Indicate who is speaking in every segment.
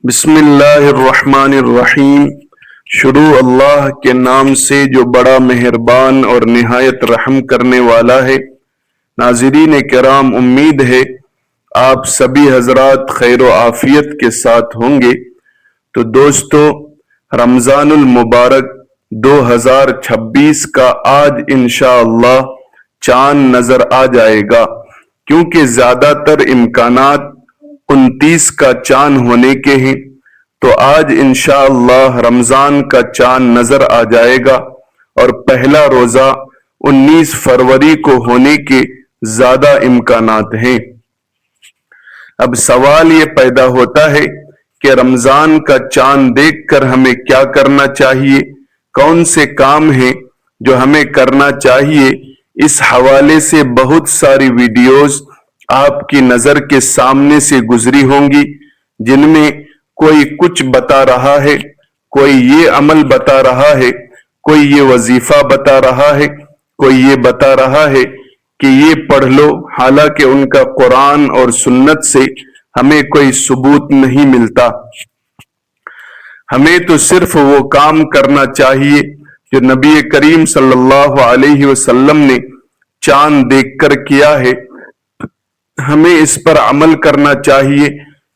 Speaker 1: بسم اللہ الرحمن الرحیم۔ شروع اللہ کے نام سے جو بڑا مہربان اور نہایت رحم کرنے والا ہے۔ ناظرین کرام، امید ہے آپ سبھی حضرات خیر و عافیت کے ساتھ ہوں گے۔ تو دوستو، رمضان المبارک 2026 کا آج انشاءاللہ چاند نظر آ جائے گا، کیونکہ زیادہ تر امکانات 29 کا چاند ہونے کے ہیں۔ تو آج انشاءاللہ رمضان کا چاند نظر آ جائے گا اور پہلا روزہ 19 فروری کو ہونے کے زیادہ امکانات ہیں۔ اب سوال یہ پیدا ہوتا ہے کہ رمضان کا چاند دیکھ کر ہمیں کیا کرنا چاہیے، کون سے کام ہیں جو ہمیں کرنا چاہیے۔ اس حوالے سے بہت ساری ویڈیوز آپ کی نظر کے سامنے سے گزری ہوں گی، جن میں کوئی کچھ بتا رہا ہے، کوئی یہ عمل بتا رہا ہے، کوئی یہ وظیفہ بتا رہا ہے، کوئی یہ بتا رہا ہے کہ یہ پڑھ لو، حالانکہ ان کا قرآن اور سنت سے ہمیں کوئی ثبوت نہیں ملتا۔ ہمیں تو صرف وہ کام کرنا چاہیے جو نبی کریم صلی اللہ علیہ وسلم نے چاند دیکھ کر کیا ہے۔ ہمیں اس پر عمل کرنا چاہیے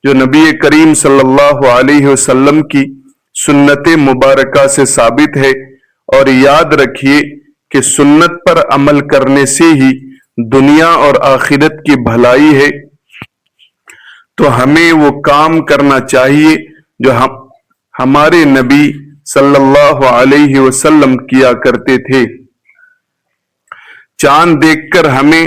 Speaker 1: جو نبی کریم صلی اللہ علیہ وسلم کی سنت مبارکہ سے ثابت ہے، اور یاد رکھیے کہ سنت پر عمل کرنے سے ہی دنیا اور آخرت کی بھلائی ہے۔ تو ہمیں وہ کام کرنا چاہیے جو ہمارے نبی صلی اللہ علیہ وسلم کیا کرتے تھے۔ چاند دیکھ کر ہمیں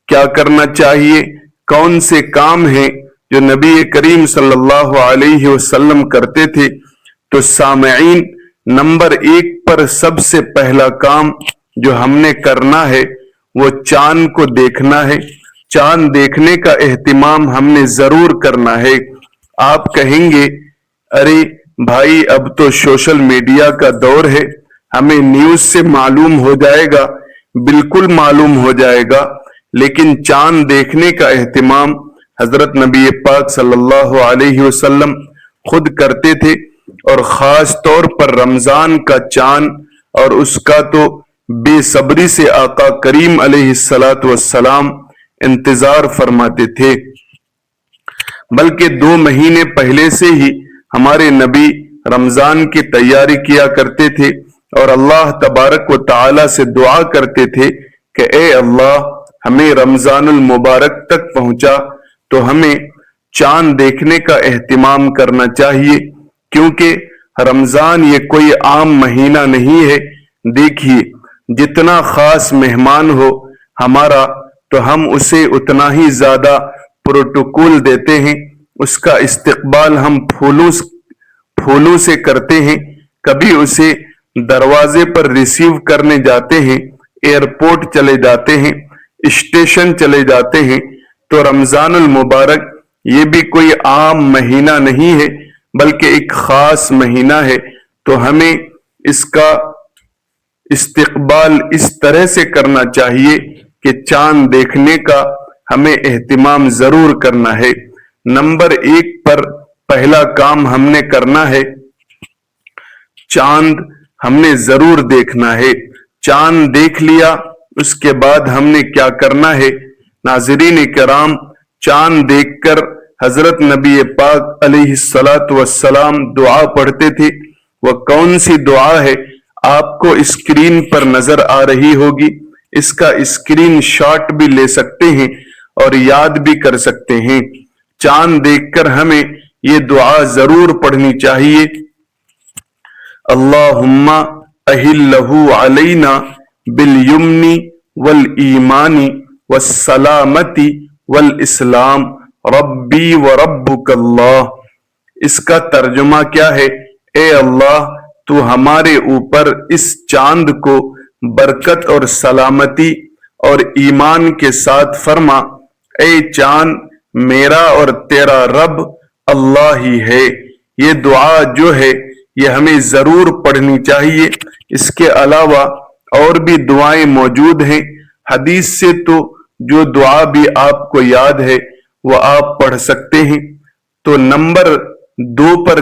Speaker 1: کیا کرنا چاہیے، کون سے کام ہیں جو نبی کریم صلی اللہ علیہ وسلم کرتے تھے۔ تو سامعین، نمبر 1 پر سب سے پہلا کام جو ہم نے کرنا ہے وہ چاند کو دیکھنا ہے۔ چاند دیکھنے کا اہتمام ہم نے ضرور کرنا ہے۔ آپ کہیں گے، ارے بھائی اب تو سوشل میڈیا کا دور ہے، ہمیں نیوز سے معلوم ہو جائے گا۔ بالکل معلوم ہو جائے گا، لیکن چاند دیکھنے کا اہتمام حضرت نبی پاک صلی اللہ علیہ وسلم خود کرتے تھے، اور خاص طور پر رمضان کا چاند، اور اس کا تو بے صبری سے آقا کریم علیہ السلام انتظار فرماتے تھے۔ بلکہ 2 مہینے پہلے سے ہی ہمارے نبی رمضان کی تیاری کیا کرتے تھے، اور اللہ تبارک و تعالی سے دعا کرتے تھے کہ اے اللہ، ہمیں رمضان المبارک تک پہنچا۔ تو ہمیں چاند دیکھنے کا اہتمام کرنا چاہیے، کیونکہ رمضان یہ کوئی عام مہینہ نہیں ہے۔ دیکھیے، جتنا خاص مہمان ہو ہمارا تو ہم اسے اتنا ہی زیادہ پروٹوکول دیتے ہیں، اس کا استقبال ہم پھولوں سے کرتے ہیں۔ کبھی اسے دروازے پر ریسیو کرنے جاتے ہیں، ایئرپورٹ چلے جاتے ہیں، اسٹیشن چلے جاتے ہیں۔ تو رمضان المبارک یہ بھی کوئی عام مہینہ نہیں ہے، بلکہ ایک خاص مہینہ ہے۔ تو ہمیں اس کا استقبال اس طرح سے کرنا چاہیے کہ چاند دیکھنے کا ہمیں اہتمام ضرور کرنا ہے۔ نمبر 1 پر پہلا کام ہم نے کرنا ہے، چاند ہم نے ضرور دیکھنا ہے۔ چاند دیکھ لیا، اس کے بعد ہم نے کیا کرنا ہے؟ ناظرین کرام، چاند دیکھ کر حضرت نبی پاک علیہ السلام دعا پڑھتے تھے۔ وہ کون سی دعا ہے؟ آپ کو اسکرین پر نظر آ رہی ہوگی، اس کا اسکرین شاٹ بھی لے سکتے ہیں اور یاد بھی کر سکتے ہیں۔ چاند دیکھ کر ہمیں یہ دعا ضرور پڑھنی چاہیے، اللہم اہلہ علینا بالیمن والایمان والسلامت والاسلام ربی وربک اللہ۔ اس کا ترجمہ کیا ہے؟ اے اللہ، تو ہمارے اوپر اس چاند کو برکت اور سلامتی اور ایمان کے ساتھ فرما۔ اے چاند، میرا اور تیرا رب اللہ ہی ہے۔ یہ دعا جو ہے یہ ہمیں ضرور پڑھنی چاہیے۔ اس کے علاوہ اور بھی دعائیں موجود ہیں حدیث سے، تو جو دعا بھی آپ کو یاد ہے وہ آپ پڑھ سکتے ہیں۔ تو نمبر 2 پر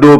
Speaker 1: 2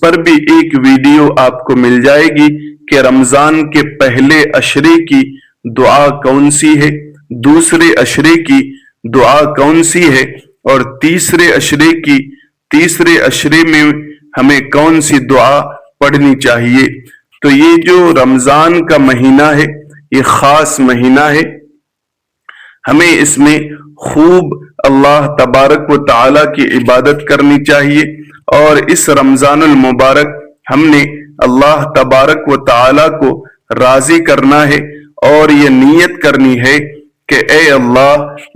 Speaker 1: پر بھی ایک ویڈیو آپ کو مل جائے گی کہ رمضان کے پہلے عشرے کی دعا کون سی ہے، دوسرے عشرے کی دعا کون سی ہے، اور تیسرے عشرے میں ہمیں کون سی دعا پڑھنی چاہیے۔ تو یہ جو رمضان کا مہینہ ہے یہ خاص مہینہ ہے، ہمیں اس میں خوب اللہ تبارک و تعالی کی عبادت کرنی چاہیے، اور اس رمضان المبارک ہم نے اللہ تبارک و تعالی کو راضی کرنا ہے، اور یہ نیت کرنی ہے کہ اے اللہ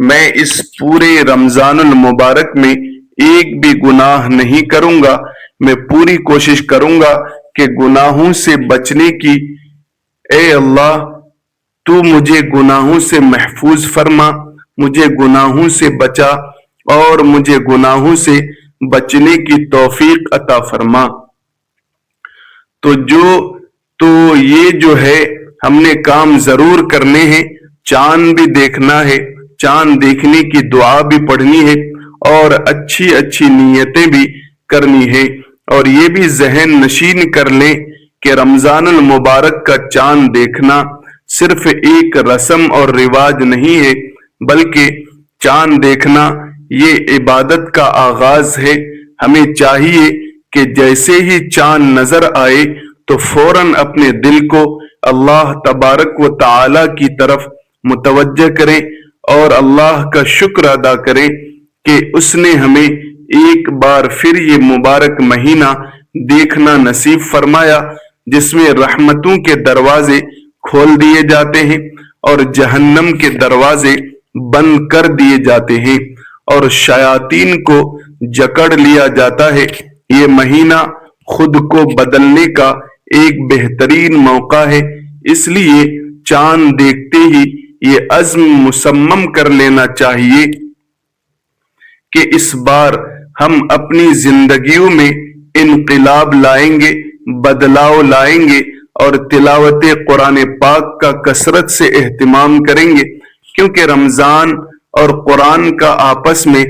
Speaker 1: میں اس پورے رمضان المبارک میں ایک بھی گناہ نہیں کروں گا، میں پوری کوشش کروں گا کہ گناہوں سے بچنے کی، اے اللہ تو مجھے گناہوں سے محفوظ فرما، مجھے گناہوں سے بچا اور مجھے گناہوں سے بچنے کی توفیق عطا فرما۔ تو یہ جو ہے ہم نے کام ضرور کرنے ہیں، چاند بھی دیکھنا ہے، چاند دیکھنے کی دعا بھی پڑھنی ہے، اور اچھی اچھی نیتیں بھی کرنی ہے، اور یہ بھی ذہن نشین کر لیں کہ رمضان المبارک کا چاند دیکھنا صرف ایک رسم اور رواج نہیں ہے، بلکہ چاند دیکھنا یہ عبادت کا آغاز ہے۔ ہمیں چاہیے کہ جیسے ہی چاند نظر آئے تو فوراً اپنے دل کو اللہ تبارک و تعالی کی طرف متوجہ کریں اور اللہ کا شکر ادا کریں کہ اس نے ہمیں ایک بار پھر یہ مبارک مہینہ دیکھنا نصیب فرمایا، جس میں رحمتوں کے دروازے کھول دیے جاتے ہیں اور جہنم کے دروازے بند کر دیے جاتے ہیں اور شیاطین کو جکڑ لیا جاتا ہے۔ یہ مہینہ خود کو بدلنے کا ایک بہترین موقع ہے، اس لیے چاند دیکھتے ہی یہ عزم مصمم کر لینا چاہیے کہ اس بار ہم اپنی زندگیوں میں انقلاب لائیں گے، بدلاؤ لائیں گے، اور تلاوت قرآن پاک کا کثرت سے اہتمام کریں گے، کیونکہ رمضان اور قرآن کا آپس میں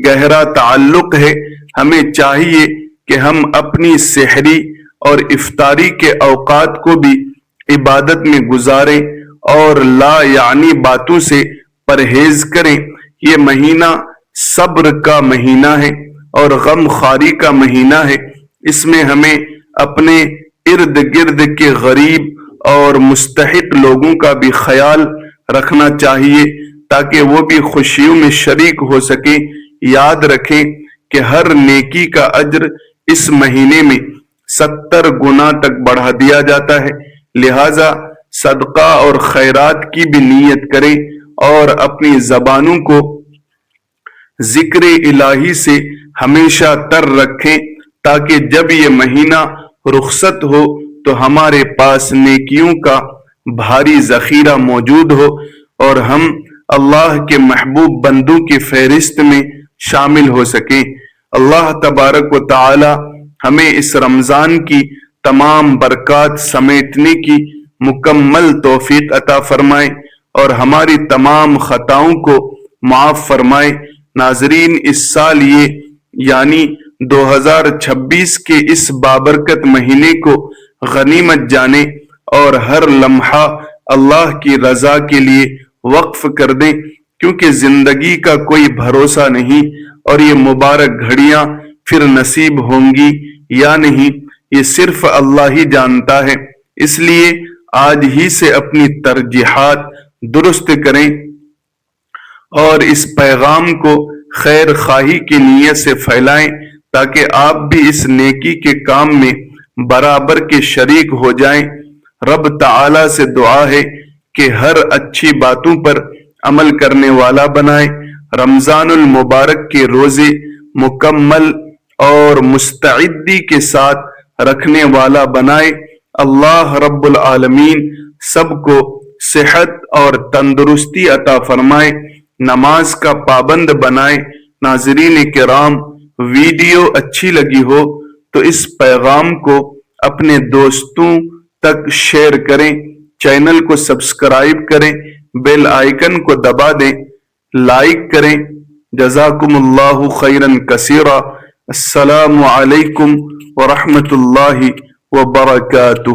Speaker 1: گہرا تعلق ہے۔ ہمیں چاہیے کہ ہم اپنی سحری اور افطاری کے اوقات کو بھی عبادت میں گزاریں اور لا یعنی باتوں سے پرہیز کریں۔ یہ مہینہ صبر کا مہینہ ہے اور غم خواری کا مہینہ ہے، اس میں ہمیں اپنے ارد گرد کے غریب اور مستحق لوگوں کا بھی خیال رکھنا چاہیے تاکہ وہ بھی خوشیوں میں شریک ہو سکیں۔ یاد رکھیں کہ ہر نیکی کا اجر اس مہینے میں 70 گنا تک بڑھا دیا جاتا ہے، لہذا صدقہ اور خیرات کی بھی نیت کریں اور اپنی زبانوں کو ذکر الہی سے ہمیشہ تر رکھیں تاکہ جب یہ مہینہ رخصت ہو تو ہمارے پاس نیکیوں کا بھاری ذخیرہ موجود ہو اور ہم اللہ کے محبوب بندوں کی فہرست میں شامل ہو سکیں۔ اللہ تبارک و تعالی ہمیں اس رمضان کی تمام برکات سمیٹنے کی مکمل توفیق عطا فرمائے اور ہماری تمام خطاؤں کو معاف فرمائے۔ ناظرین، اس سال یعنی 2026 کے اس بابرکت مہینے کو غنیمت جانیں اور ہر لمحہ اللہ کی رضا کے لیے وقف کر دیں، کیونکہ زندگی کا کوئی بھروسہ نہیں اور یہ مبارک گھڑیاں پھر نصیب ہوں گی یا نہیں، یہ صرف اللہ ہی جانتا ہے۔ اس لیے آج ہی سے اپنی ترجیحات درست کریں اور اس پیغام کو خیر خواہی کی نیت سے پھیلائیں تاکہ آپ بھی اس نیکی کے کام میں برابر کے شریک ہو جائیں۔ رب تعالی سے دعا ہے کہ ہر اچھی باتوں پر عمل کرنے والا بنائے، رمضان المبارک کے روزے مکمل اور مستعدی کے ساتھ رکھنے والا بنائے۔ اللہ رب العالمین سب کو صحت اور تندرستی عطا فرمائے، نماز کا پابند بنائے۔ ناظرین کرام، ویڈیو اچھی لگی ہو تو اس پیغام کو اپنے دوستوں تک شیئر کریں، چینل کو سبسکرائب کریں، بیل آئیکن کو دبا دیں، لائک کریں۔ جزاکم اللہ خیرا کثیرا۔ السلام علیکم ورحمۃ اللہ وبرکاتہ.